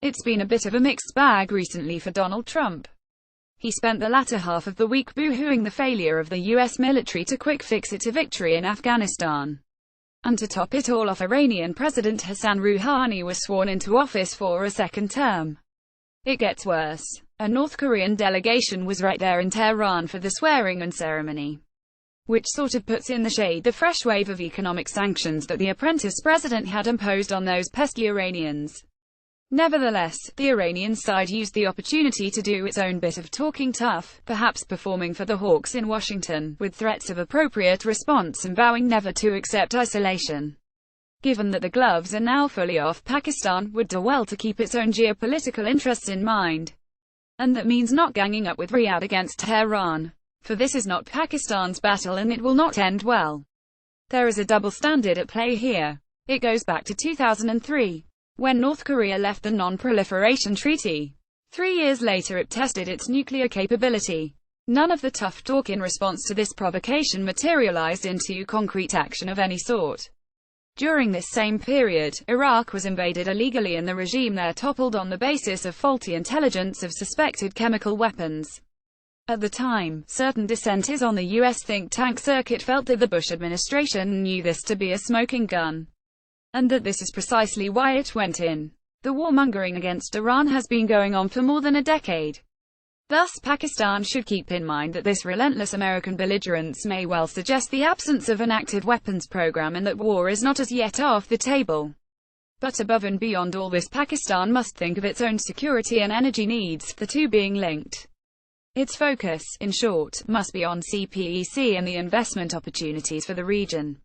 It's been a bit of a mixed bag recently for Donald Trump. He spent the latter half of the week boo-hooing the failure of the US military to quick fix it to victory in Afghanistan. And to top it all off, Iranian President Hassan Rouhani was sworn into office for a second term. It gets worse. A North Korean delegation was right there in Tehran for the swearing-in ceremony, which sort of puts in the shade the fresh wave of economic sanctions that the apprentice president had imposed on those pesky Iranians. Nevertheless, the Iranian side used the opportunity to do its own bit of talking tough, perhaps performing for the hawks in Washington, with threats of appropriate response and vowing never to accept isolation. Given that the gloves are now fully off, Pakistan would do well to keep its own geopolitical interests in mind. And that means not ganging up with Riyadh against Tehran. For this is not Pakistan's battle and it will not end well. There is a double standard at play here. It goes back to 2003. When North Korea left the Non-Proliferation Treaty. 3 years later it tested its nuclear capability. None of the tough talk in response to this provocation materialized into concrete action of any sort. During this same period, Iraq was invaded illegally and the regime there toppled on the basis of faulty intelligence of suspected chemical weapons. At the time, certain dissenters on the US think tank circuit felt that the Bush administration knew this to be a smoking gun, and that this is precisely why it went in. The warmongering against Iran has been going on for more than a decade. Thus, Pakistan should keep in mind that this relentless American belligerence may well suggest the absence of an active weapons program and that war is not as yet off the table. But above and beyond all this, Pakistan must think of its own security and energy needs, the two being linked. Its focus, in short, must be on CPEC and the investment opportunities for the region.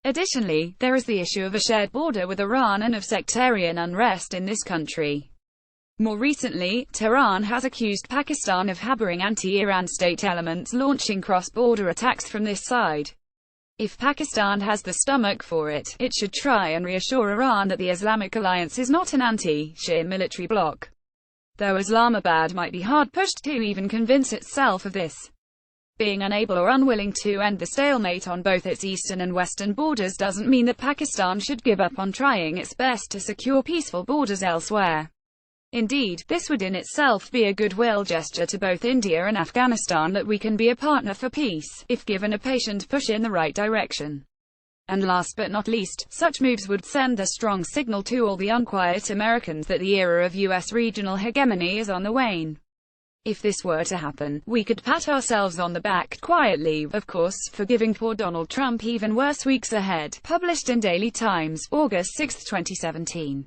Additionally, there is the issue of a shared border with Iran and of sectarian unrest in this country. More recently, Tehran has accused Pakistan of harboring anti-Iran state elements launching cross-border attacks from this side. If Pakistan has the stomach for it, it should try and reassure Iran that the Islamic Alliance is not an anti-Shia military bloc. Though Islamabad might be hard-pushed to even convince itself of this. Being unable or unwilling to end the stalemate on both its eastern and western borders doesn't mean that Pakistan should give up on trying its best to secure peaceful borders elsewhere. Indeed, this would in itself be a goodwill gesture to both India and Afghanistan that we can be a partner for peace, if given a patient push in the right direction. And last but not least, such moves would send a strong signal to all the unquiet Americans that the era of US regional hegemony is on the wane. If this were to happen, we could pat ourselves on the back quietly, of course, for giving poor Donald Trump even worse weeks ahead. Published in Daily Times, August 6, 2017.